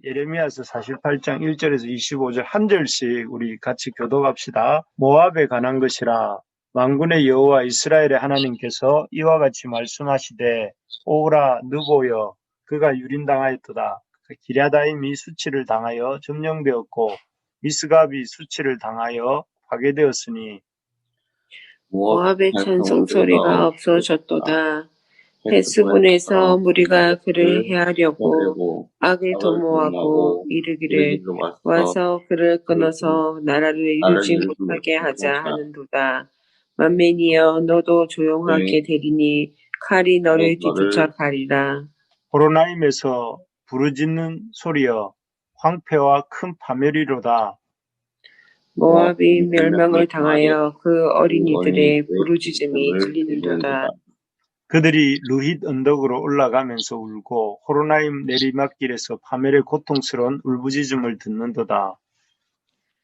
예레미야서 48장 1절에서 25절 한 절씩 우리 같이 교독합시다. 모압에 관한 것이라 만군의 여호와 이스라엘의 하나님께서 이와 같이 말씀하시되 오라 느보여 그가 유린당하였도다. 기랴다임이 수치를 당하여 점령되었고 미스갑이 수치를 당하여 파괴되었으니 모압의 찬송 소리가 없어졌도다. 헤스본에서 무리가 그를 해하려고 악을 도모하고 이르기를 와서 그를 끊어서 나라를 이루지 못하게 하자 하는도다. 만민이여 너도 조용하게 되리니 칼이 너를 뒤쫓아가리라. 호로나임에서 부르짖는 소리여 황폐와 큰 파멸이로다. 모압이 멸망을 당하여 그 어린이들의 부르짖음이 들리는도다. 그들이 루힛 언덕으로 올라가면서 울고 호로나임 내리막길에서 파멸의 고통스러운 울부짖음을 듣는도다.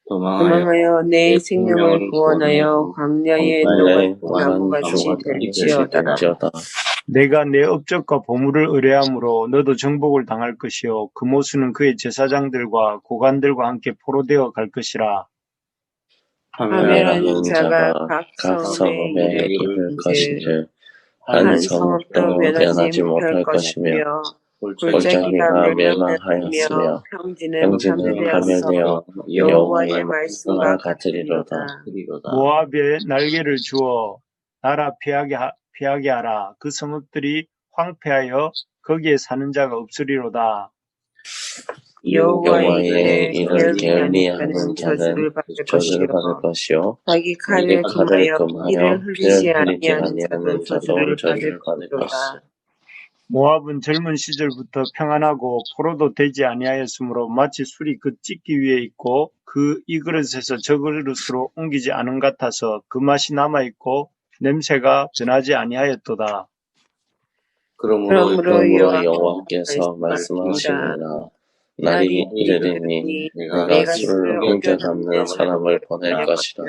도망하여 내 생명을 구원하여 광야의 노각나무같이 될지어다. 내가 내 업적과 보물을 의뢰함으로 너도 정복을 당할 것이요 그모수는 그의 제사장들과 고관들과 함께 포로되어 갈 것이라. 파멸하는 자가 각 성읍에 이를 것인즉 한 성읍도 변하지 못할 것이며 골짜기가 멸망하였으며 평지는 파멸되어 여호와의 말씀과 같으리로다. 모압에 날개를 주어 나라 피하게 하라. 그 성읍들이 황폐하여 거기에 사는 자가 없으리로다. 여호와의 이를 게을리하는 자는 저주를 받을 것이요 자기 칼을 금하여 피를 흘리지 아니하는 자는 저주를 받을 것이다. 모압은 젊은 시절부터 평안하고 포로도 되지 아니하였으므로 마치 술이 그 찢기 위에 있고 그 이 그릇에서 저 그릇으로 옮기지 않은 같아서 그 맛이 남아있고 냄새가 변하지 아니하였도다. 그러므로 여호와께서 말씀하시니라 날이 이르리니 내가 술을 옮겨 담는 사람을 보낼 것이라.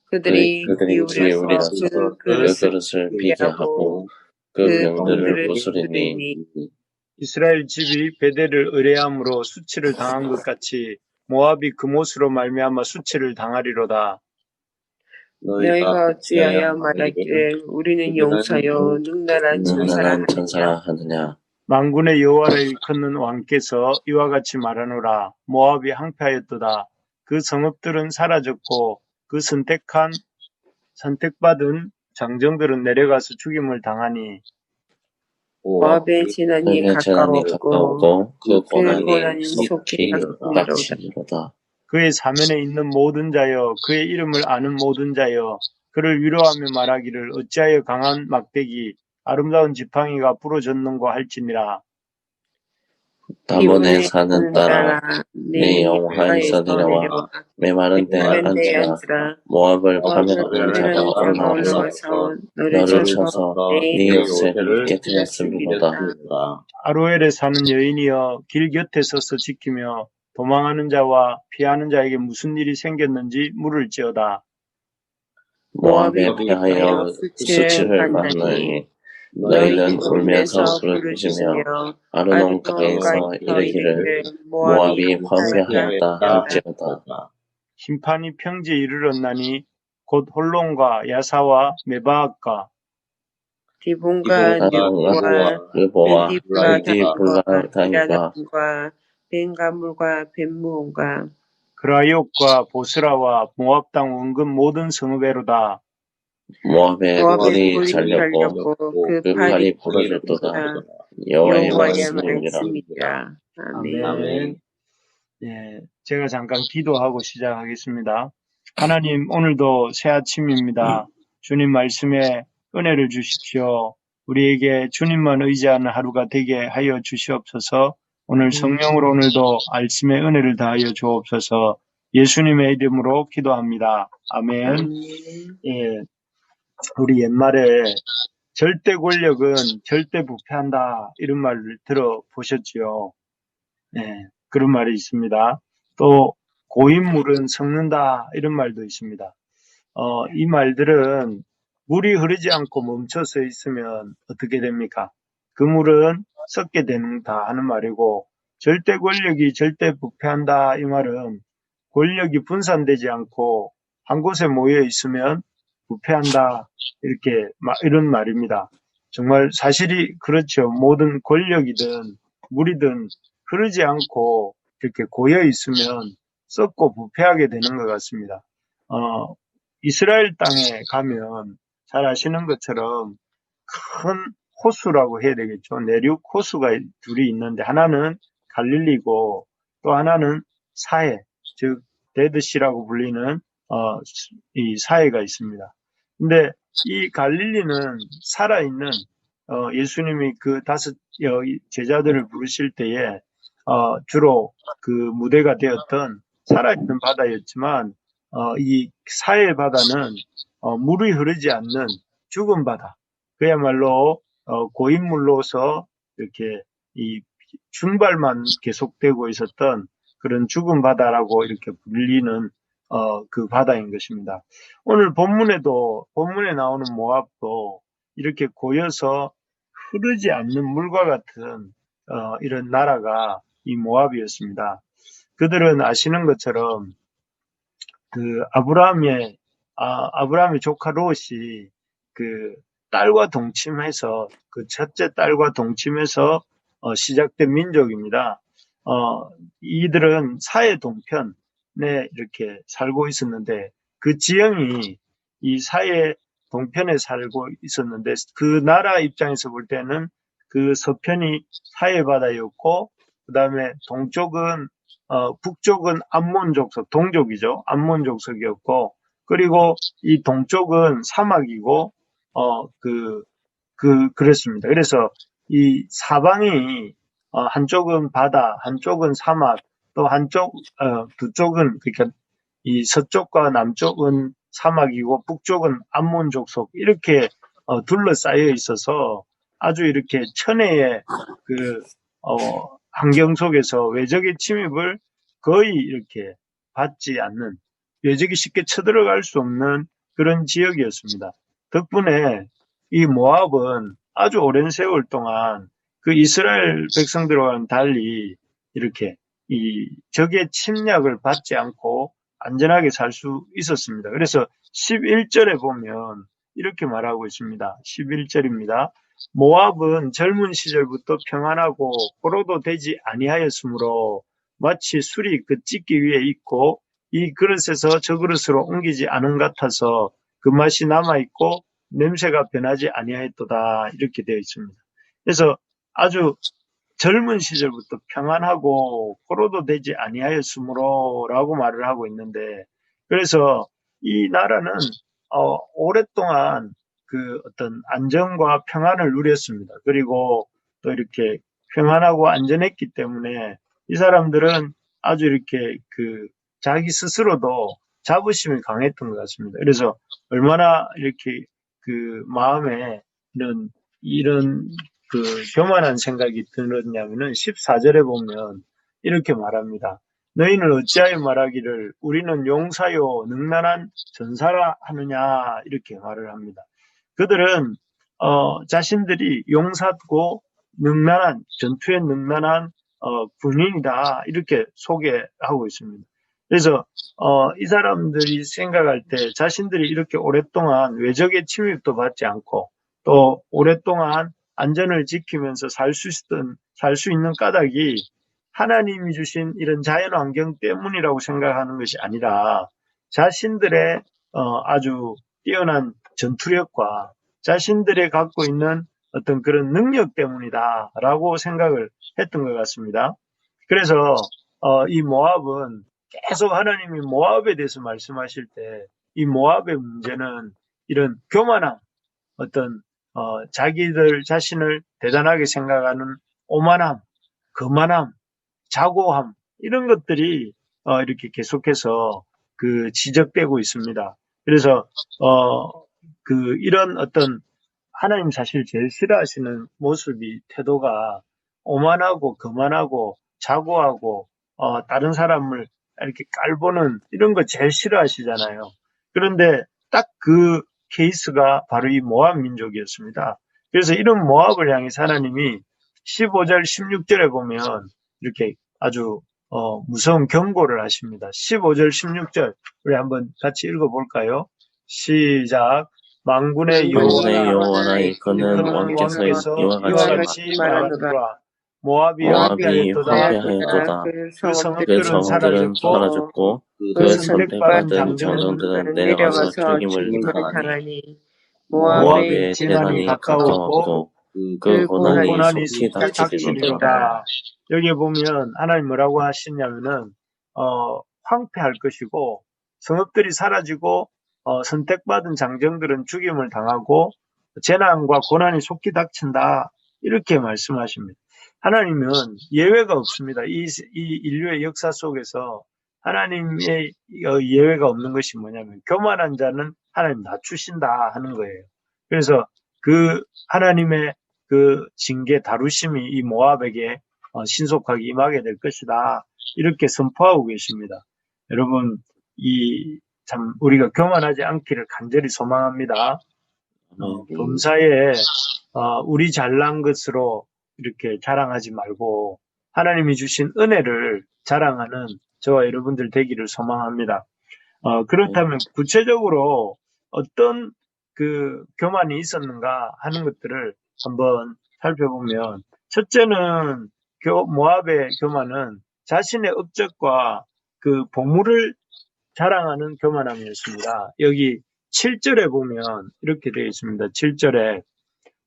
그들이 기울여서 그 그릇을 비게 하고 그 병들을 부수리니 이스라엘 집이 베델을 의뢰함으로 수치를 당한 것 같이 모압이 그못으로 말미암아 수치를 당하리로다. 너희가 어찌하여 말하기를 우리는 용사요 능나란 천사라 하느냐. 만군의 여호와를 일컫는 왕께서 이와 같이 말하노라. 모압이 항폐하였도다. 그 성읍들은 사라졌고 그 선택받은 장정들은 내려가서 죽임을 당하니 모압의 재난이 가까웠고 그 고난이 속히 닥치리로다. 그의 사면에 있는 모든 자여 그의 이름을 아는 모든 자여 그를 위로하며 말하기를 어찌하여 강한 막대기 아름다운 지팡이가 부러졌는고 할지니라. 다본에 사는 딸아 내 영화에서 내려와 메마른 데에 앉으라. 모압을 파멸하는 자가 올라와서 너를 쳐서 네 요새를 깨뜨렸음이로다. 아로엘에 사는 여인이여 길 곁에 서서 지키며 도망하는 자와 피하는 자에게 무슨 일이 생겼는지 물을지어다. 모압에 피하여 수치를 받나니 너희는 울면서 부르짖으며 아르논가에서 이르기를 모압이 황폐하였다 할지어다. 심판이 평지에 이르렀나니 곧 홀론과 야사와 메바앗과 디본과 느보와 디블라다임과 벤가물과 벤무온과 그라이옥과 보스라와 모압 땅 원근 모든 성읍에로다. 모압의 뿔이 잘렸고 그 팔이 부러졌도다. 여호와의 말씀이니라. 아멘. 예, 제가 잠깐 기도하고 시작하겠습니다. 하나님, 오늘도 새 아침입니다. 주님 말씀에 은혜를 주십시오. 우리에게 주님만 의지하는 하루가 되게 하여 주시옵소서. 오늘 성령으로 오늘도 말씀의 은혜를 다하여 주옵소서. 예수님의 이름으로 기도합니다. 아멘. 예, 우리 옛말에 절대 권력은 절대 부패한다 이런 말을 들어보셨지요. 예, 그런 말이 있습니다. 또 고인물은 썩는다 이런 말도 있습니다. 이 말들은 물이 흐르지 않고 멈춰서 있으면 어떻게 됩니까? 그 물은 썩게 된다 하는 말이고 절대 권력이 절대 부패한다 이 말은 권력이 분산되지 않고 한 곳에 모여 있으면 부패한다 이렇게 이런 말입니다. 정말 사실이 그렇죠. 모든 권력이든 물이든 흐르지 않고 이렇게 고여 있으면 썩고 부패하게 되는 것 같습니다. 이스라엘 땅에 가면 잘 아시는 것처럼 큰 호수라고 해야 되겠죠. 내륙 호수가 둘이 있는데 하나는 갈릴리고 또 하나는 사해, 즉 데드시라고 불리는 이 사해가 있습니다. 근데 이 갈릴리는 살아있는 예수님이 그 다섯 제자들을 부르실 때에 주로 그 무대가 되었던 살아있는 바다였지만 이 사해 바다는 물이 흐르지 않는 죽은 바다. 그야말로 고인물로서 이렇게 이 준발만 계속되고 있었던 그런 죽은 바다라고 이렇게 불리는 그 바다인 것입니다. 오늘 본문에 나오는 모압도 이렇게 고여서 흐르지 않는 물과 같은 이런 나라가 이 모압이었습니다. 그들은 아시는 것처럼 그 아브라함의 조카 롯이 그 딸과 동침해서 그 첫째 딸과 동침해서 시작된 민족입니다. 이들은 사해 동편에 이렇게 살고 있었는데 그 지형이 이 사해 동편에 살고 있었는데 그 나라 입장에서 볼 때는 그 서편이 사해 바다였고 그 다음에 북쪽은 암몬 족속, 동족이죠. 암몬 족속이었고, 그리고 이 동쪽은 사막이고, 그랬습니다. 그래서 이 사방이, 한쪽은 바다, 한쪽은 사막, 또 두 쪽은, 그러니까 이 서쪽과 남쪽은 사막이고, 북쪽은 암몬 족속, 이렇게, 둘러싸여 있어서 아주 이렇게 천혜의 환경 속에서 외적의 침입을 거의 이렇게 받지 않는, 외적이 쉽게 쳐들어갈 수 없는 그런 지역이었습니다. 덕분에 이 모압은 아주 오랜 세월 동안 그 이스라엘 백성들과는 달리 이렇게 이 적의 침략을 받지 않고 안전하게 살 수 있었습니다. 그래서 11절에 보면 이렇게 말하고 있습니다. 11절입니다. 모압은 젊은 시절부터 평안하고 포로도 되지 아니하였으므로 마치 술이 그 찢기 위에 있고 이 그릇에서 저 그릇으로 옮기지 않은 같아서 그 맛이 남아있고 냄새가 변하지 아니하였도다 이렇게 되어 있습니다. 그래서 아주 젊은 시절부터 평안하고 포로도 되지 아니하였으므로 라고 말을 하고 있는데 그래서 이 나라는 오랫동안 그 어떤 안정과 평안을 누렸습니다. 그리고 또 이렇게 평안하고 안전했기 때문에 이 사람들은 아주 이렇게 그 자기 스스로도 자부심이 강했던 것 같습니다. 그래서 얼마나 이렇게 그 마음에 이런 그 교만한 생각이 들었냐면은 14절에 보면 이렇게 말합니다. 너희는 어찌하여 말하기를 우리는 용사요 능란한 전사라 하느냐 이렇게 말을 합니다. 그들은 자신들이 용사고 능란한 전투에 능란한 군인이다 이렇게 소개하고 있습니다. 그래서 이 사람들이 생각할 때 자신들이 이렇게 오랫동안 외적의 침입도 받지 않고 또 오랫동안 안전을 지키면서 살 수 있는 까닭이 하나님이 주신 이런 자연 환경 때문이라고 생각하는 것이 아니라 자신들의 아주 뛰어난 전투력과 자신들이 갖고 있는 어떤 그런 능력 때문이다라고 생각을 했던 것 같습니다. 그래서 이 모압은 계속 하나님이 모압에 대해서 말씀하실 때 이 모압의 문제는 이런 교만함, 어떤 자기들 자신을 대단하게 생각하는 오만함, 거만함, 자고함 이런 것들이 이렇게 계속해서 그 지적되고 있습니다. 그래서 이런 어떤 하나님 사실 제일 싫어하시는 모습이 태도가 오만하고 거만하고 자고하고 다른 사람을 이렇게 깔보는 이런 거 제일 싫어하시잖아요. 그런데 딱 그 케이스가 바로 이 모압 민족이었습니다. 그래서 이런 모압을 향해 하나님이 15절, 16절에 보면 이렇게 아주 무서운 경고를 하십니다. 15절, 16절 우리 한번 같이 읽어볼까요? 시작. 만군의 만군의 여호와라 여호와라 일컫는 일컫는 왕께서 왕께서 이와 이와 같이 같이 말하노라. 모압이 모압이 황폐하였도다. 황폐하였도다. 그 그 성읍들은 성들은 사라졌고 사라졌고 그 그 선택받은 선택받은 장정은 장정들은 내려가서 죽임을 당하니 모압의 모압의 재난이 재난이 가까웠고 가까웠고 그 그 고난이 고난이 속히 속히 닥치리로다. 닥치리로다. 여기에 보면 하나님 뭐라고 하시냐면은 황폐할 것이고 성읍들이 사라지고 선택받은 장정들은 죽임을 당하고 재난과 고난이 속히 닥친다. 이렇게 말씀하십니다. 하나님은 예외가 없습니다. 이 인류의 역사 속에서 하나님의 예외가 없는 것이 뭐냐면 교만한 자는 하나님 낮추신다 하는 거예요. 그래서 그 하나님의 그 징계 다루심이 이 모압에게 신속하게 임하게 될 것이다. 이렇게 선포하고 계십니다. 여러분, 참 우리가 교만하지 않기를 간절히 소망합니다. 범사에 우리 잘난 것으로 이렇게 자랑하지 말고 하나님이 주신 은혜를 자랑하는 저와 여러분들 되기를 소망합니다. 그렇다면 구체적으로 어떤 그 교만이 있었는가 하는 것들을 한번 살펴보면 첫째는 모압의 교만은 자신의 업적과 그 보물을 자랑하는 교만함이었습니다. 여기 7절에 보면 이렇게 되어 있습니다. 7절에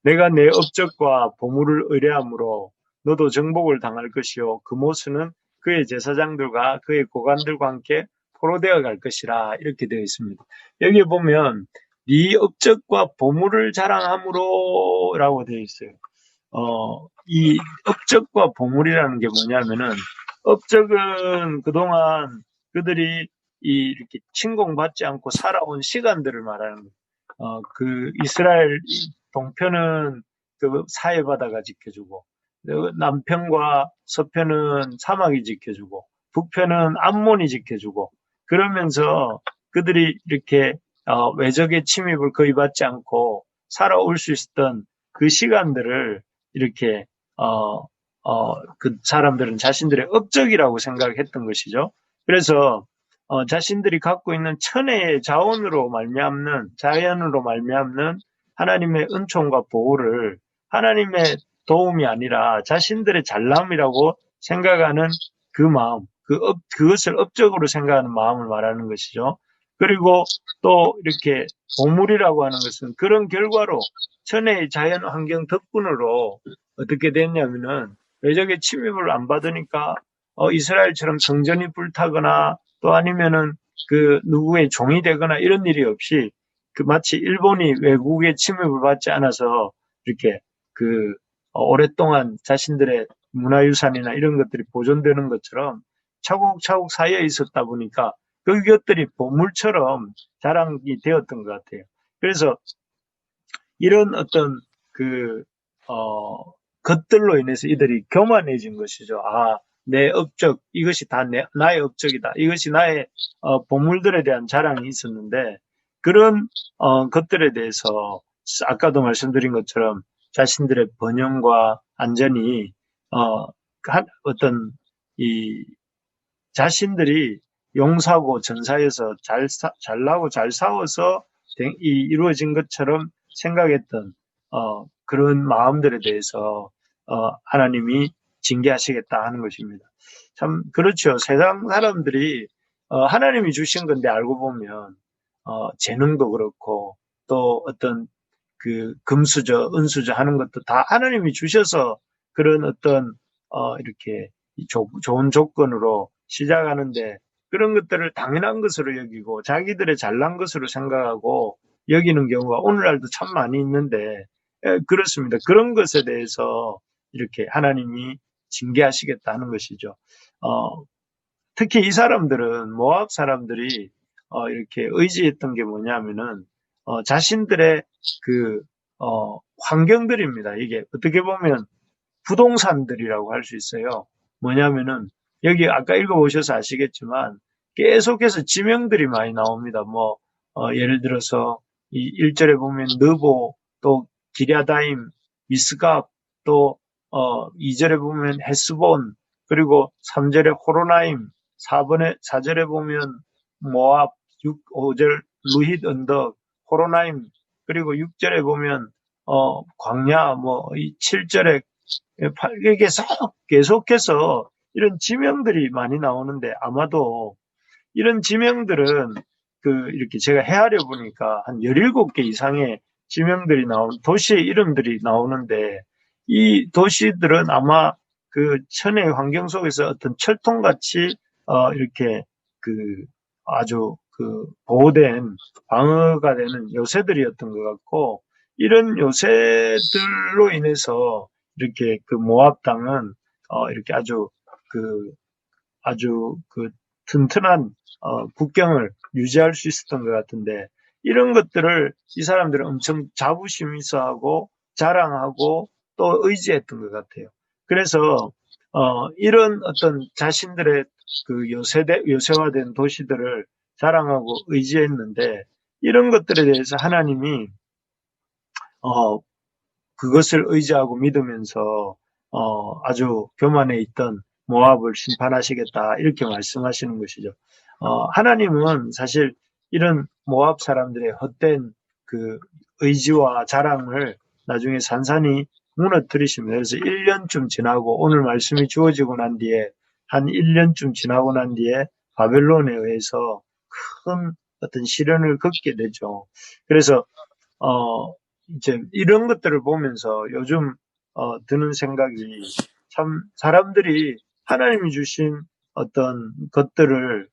내가 내 업적과 보물을 의뢰함으로 너도 정복을 당할 것이요 그모스는 그의 제사장들과 그의 고관들과 함께 포로되어 갈 것이라 이렇게 되어 있습니다. 여기 보면 네 업적과 보물을 자랑함으로 라고 되어 있어요. 이 업적과 보물이라는 게 뭐냐면은 업적은 그동안 그들이 이렇게 침공받지 않고 살아온 시간들을 말하는 거예요. 그 이스라엘 동편은 그 사해바다가 지켜주고 남편과 서편은 사막이 지켜주고 북편은 암몬이 지켜주고 그러면서 그들이 이렇게 외적의 침입을 거의 받지 않고 살아올 수 있었던 그 시간들을 이렇게 그 사람들은 자신들의 업적이라고 생각했던 것이죠. 그래서 자신들이 갖고 있는 천혜의 자원으로 말미암는 자연으로 말미암는 하나님의 은총과 보호를 하나님의 도움이 아니라 자신들의 잘남이라고 생각하는 그 마음, 그것을 업적으로 생각하는 마음을 말하는 것이죠. 그리고 또 이렇게 보물이라고 하는 것은 그런 결과로 천혜의 자연 환경 덕분으로 어떻게 됐냐면은 외적의 침입을 안 받으니까 이스라엘처럼 성전이 불타거나 또 아니면은 그 누구의 종이 되거나 이런 일이 없이 그 마치 일본이 외국의 침입을 받지 않아서 이렇게 그 오랫동안 자신들의 문화유산이나 이런 것들이 보존되는 것처럼 차곡차곡 쌓여 있었다 보니까 그것들이 보물처럼 자랑이 되었던 것 같아요. 그래서 이런 어떤 것들로 인해서 이들이 교만해진 것이죠. 내 업적, 이것이 다 나의 업적이다. 이것이 나의 보물들에 대한 자랑이 있었는데 그런 것들에 대해서 아까도 말씀드린 것처럼 자신들의 번영과 안전이 어떤 이 자신들이 용사고 전사에서 잘나고 잘 싸워서 이루어진 것처럼 생각했던 그런 마음들에 대해서 하나님이 징계하시겠다 하는 것입니다. 참 그렇죠. 세상 사람들이 하나님이 주신 건데 알고 보면 재능도 그렇고 또 어떤 그 금수저, 은수저 하는 것도 다 하나님이 주셔서 그런 어떤 이렇게 좋은 조건으로 시작하는데 그런 것들을 당연한 것으로 여기고 자기들의 잘난 것으로 생각하고 여기는 경우가 오늘날도 참 많이 있는데 그렇습니다. 그런 것에 대해서 이렇게 하나님이 징계하시겠다 하는 것이죠. 특히 이 사람들은 모압 사람들이 이렇게 의지했던 게 뭐냐면은 자신들의 그 환경들입니다. 이게 어떻게 보면 부동산들이라고 할 수 있어요. 뭐냐면은 여기 아까 읽어보셔서 아시겠지만 계속해서 지명들이 많이 나옵니다. 예를 들어서 이 1절에 보면 느보 또 기랴다임, 미스갑 또 2절에 보면 헤스본 그리고 3절에 호로나임, 4절에 보면 모압, 5절 루힛 언덕, 호로나임, 그리고 6절에 보면 광야, 이 7절에 이게 계속해서 이런 지명들이 많이 나오는데, 아마도 이런 지명들은 이렇게 제가 헤아려 보니까 한 17개 이상의 지명들이 도시의 이름들이 나오는데, 이 도시들은 아마 그 천혜의 환경 속에서 어떤 철통같이 이렇게 아주 보호된 방어가 되는 요새들이었던 것 같고, 이런 요새들로 인해서 이렇게 모압 땅은 이렇게 아주 튼튼한 국경을 유지할 수 있었던 것 같은데, 이런 것들을 이 사람들은 엄청 자부심 있어 하고 자랑하고 또 의지했던 것 같아요. 그래서 이런 어떤 자신들의 요새화된 도시들을 자랑하고 의지했는데, 이런 것들에 대해서 하나님이 그것을 의지하고 믿으면서 아주 교만해 있던 모압을 심판하시겠다, 이렇게 말씀하시는 것이죠. 하나님은 사실 이런 모압 사람들의 헛된 의지와 자랑을 나중에 산산히 무너뜨리십니다. 그래서 1년쯤 지나고, 오늘 말씀이 주어지고 난 뒤에 한 1년쯤 지나고 난 뒤에 바벨론에 의해서 큰 어떤 시련을 겪게 되죠. 그래서 이제 이런 것들을 보면서 요즘 드는 생각이, 참 사람들이 하나님이 주신 어떤 것들을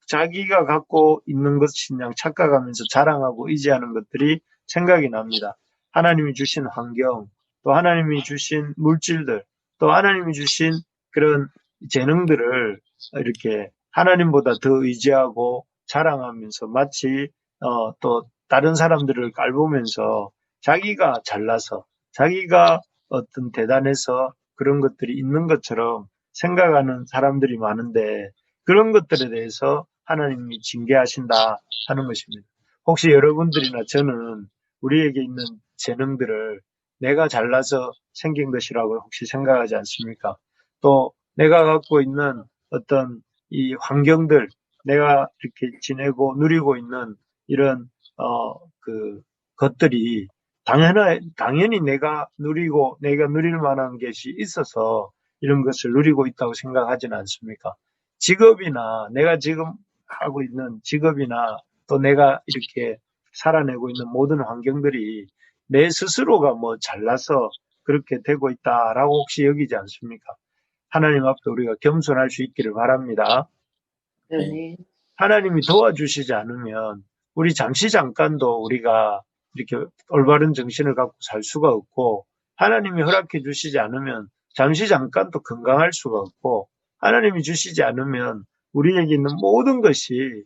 자기가 갖고 있는 것인 양 착각하면서 자랑하고 의지하는 것들이 생각이 납니다. 하나님이 주신 환경, 또 하나님이 주신 물질들, 또 하나님이 주신 그런 재능들을 이렇게 하나님보다 더 의지하고 자랑하면서, 마치 또 다른 사람들을 깔보면서 자기가 잘나서, 자기가 어떤 대단해서 그런 것들이 있는 것처럼 생각하는 사람들이 많은데, 그런 것들에 대해서 하나님이 징계하신다 하는 것입니다. 혹시 여러분들이나 저는 우리에게 있는 재능들을 내가 잘나서 생긴 것이라고 혹시 생각하지 않습니까? 또 내가 갖고 있는 어떤 이 환경들, 내가 이렇게 지내고 누리고 있는 이런 것들이 당연히 내가 누릴 만한 것이 있어서 이런 것을 누리고 있다고 생각하지는 않습니까? 직업이나 내가 지금 하고 있는 직업이나 또 내가 이렇게 살아내고 있는 모든 환경들이 내 스스로가 잘나서 그렇게 되고 있다라고 혹시 여기지 않습니까? 하나님 앞에 우리가 겸손할 수 있기를 바랍니다. 네. 하나님이 도와주시지 않으면 우리 잠깐도 우리가 이렇게 올바른 정신을 갖고 살 수가 없고, 하나님이 허락해 주시지 않으면 잠깐도 건강할 수가 없고, 하나님이 주시지 않으면 우리에게 있는 모든 것이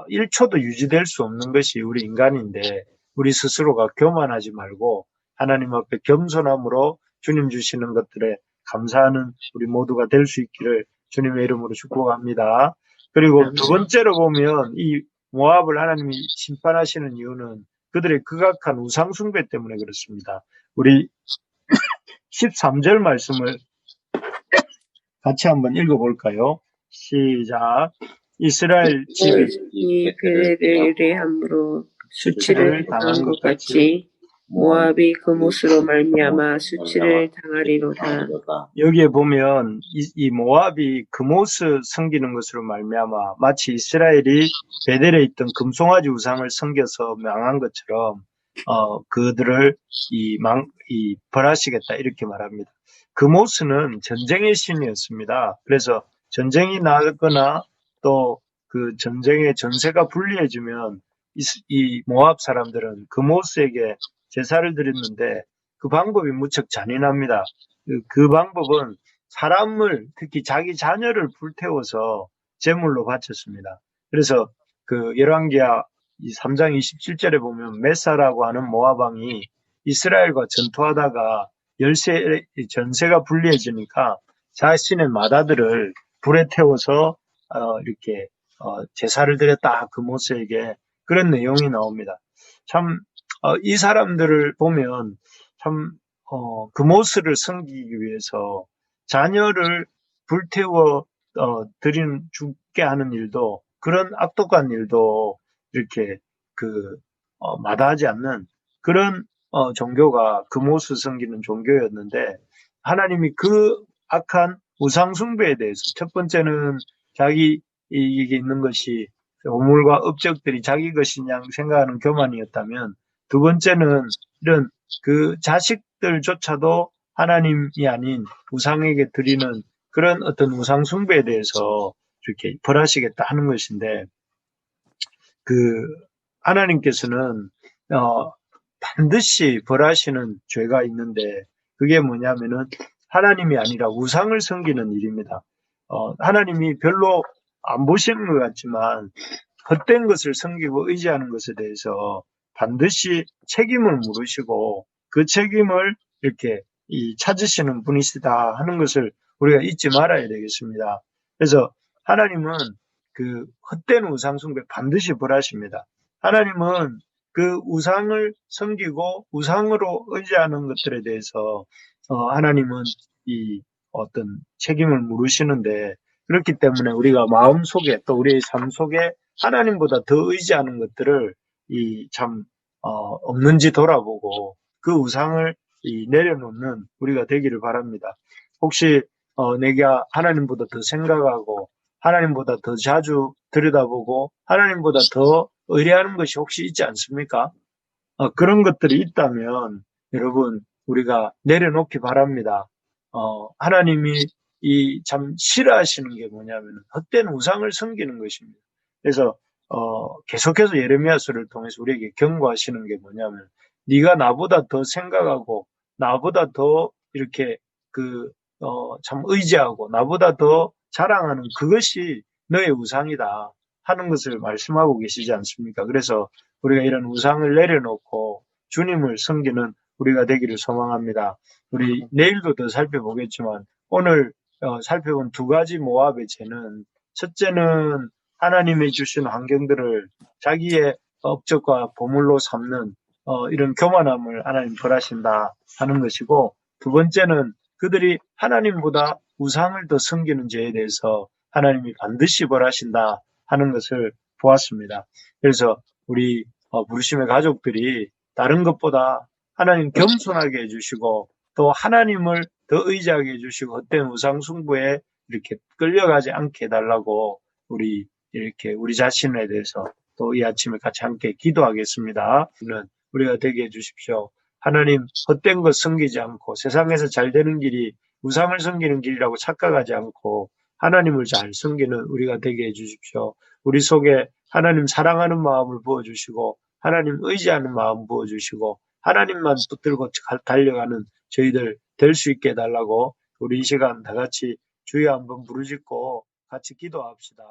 1초도 유지될 수 없는 것이 우리 인간인데, 우리 스스로가 교만하지 말고 하나님 앞에 겸손함으로 주님 주시는 것들에 감사하는 우리 모두가 될 수 있기를 주님의 이름으로 축복합니다. 그리고 두 번째로 보면 이 모압을 하나님이 심판하시는 이유는 그들의 극악한 우상숭배 때문에 그렇습니다. 우리 13절 말씀을 같이 한번 읽어볼까요? 시작. 이스라엘 집이 베델을 의뢰함으로 수치를 당한 것 같이 모압이 그못으로 말미암아 수치를 당하리로다. 여기에 보면 이 모압이 그못을 섬기는 것으로 말미암아 마치 이스라엘이 베델에 있던 금송아지 우상을 섬겨서 망한 것처럼 그들을 벌하시겠다, 이렇게 말합니다. 그모스는 전쟁의 신이었습니다. 그래서 전쟁이 나거나 또 그 전쟁의 전세가 불리해지면 이 모압 사람들은 그모스에게 제사를 드렸는데, 그 방법이 무척 잔인합니다. 그 방법은 사람을, 특히 자기 자녀를 불태워서 제물로 바쳤습니다. 그래서 열왕기하 3장 27절에 보면 메사라고 하는 모압 왕이 이스라엘과 전투하다가 전세가 불리해지니까 자신의 맏아들을 불에 태워서 이렇게 제사를 드렸다, 그 모세에게. 그런 내용이 나옵니다. 참 이 사람들을 보면 참 그 모습을 섬기기 위해서 자녀를 불태워 죽게 하는 일도, 그런 악독한 일도 이렇게 마다하지 않는 그런 종교가 금오수 섬기는 종교였는데, 하나님이 그 악한 우상 숭배에 대해서, 첫 번째는 자기 이익이 있는 것이 우물과 업적들이 자기 것이냐 생각하는 교만이었다면, 두 번째는 이런 그 자식들조차도 하나님이 아닌 우상에게 드리는 그런 어떤 우상 숭배에 대해서 이렇게 벌하시겠다 하는 것인데, 그 하나님께서는 반드시 벌하시는 죄가 있는데, 그게 뭐냐면은 하나님이 아니라 우상을 섬기는 일입니다. 하나님이 별로 안 보시는 것 같지만 헛된 것을 섬기고 의지하는 것에 대해서 반드시 책임을 물으시고, 그 책임을 이렇게 찾으시는 분이시다 하는 것을 우리가 잊지 말아야 되겠습니다. 그래서 하나님은 그 헛된 우상 숭배 반드시 벌하십니다. 하나님은 그 우상을 섬기고 우상으로 의지하는 것들에 대해서 하나님은 이 어떤 책임을 물으시는데, 그렇기 때문에 우리가 마음속에 또 우리의 삶 속에 하나님보다 더 의지하는 것들을 없는지 돌아보고 그 우상을 내려놓는 우리가 되기를 바랍니다. 혹시 내가 하나님보다 더 생각하고 하나님보다 더 자주 들여다보고 하나님보다 더 의뢰하는 것이 혹시 있지 않습니까? 그런 것들이 있다면 여러분, 우리가 내려놓기 바랍니다. 하나님이 참 싫어하시는 게 뭐냐면 헛된 우상을 섬기는 것입니다. 그래서 계속해서 예레미야서를 통해서 우리에게 경고하시는 게 뭐냐면, 네가 나보다 더 생각하고 나보다 더 이렇게 참 의지하고 나보다 더 자랑하는 그것이 너의 우상이다 하는 것을 말씀하고 계시지 않습니까? 그래서 우리가 이런 우상을 내려놓고 주님을 섬기는 우리가 되기를 소망합니다. 우리 내일도 더 살펴보겠지만 오늘 살펴본 두 가지 모압의 죄는, 첫째는 하나님이 주신 환경들을 자기의 업적과 보물로 삼는 이런 교만함을 하나님 벌하신다 하는 것이고, 두 번째는 그들이 하나님보다 우상을 더 섬기는 죄에 대해서 하나님이 반드시 벌하신다 하는 것을 보았습니다. 그래서 우리 부르심의 가족들이 다른 것보다 하나님 겸손하게 해주시고 또 하나님을 더 의지하게 해주시고 헛된 우상 숭배에 이렇게 끌려가지 않게 해달라고 우리 자신에 대해서 또 이 아침에 같이 함께 기도하겠습니다. 우리가 되게 해주십시오. 하나님, 헛된 것 섬기지 않고 세상에서 잘 되는 길이 우상을 섬기는 길이라고 착각하지 않고 하나님을 잘 섬기는 우리가 되게 해주십시오. 우리 속에 하나님 사랑하는 마음을 부어주시고 하나님 의지하는 마음 부어주시고 하나님만 붙들고 달려가는 저희들 될 수 있게 해달라고 우리 이 시간 다 같이 주여 한번 부르짖고 같이 기도합시다.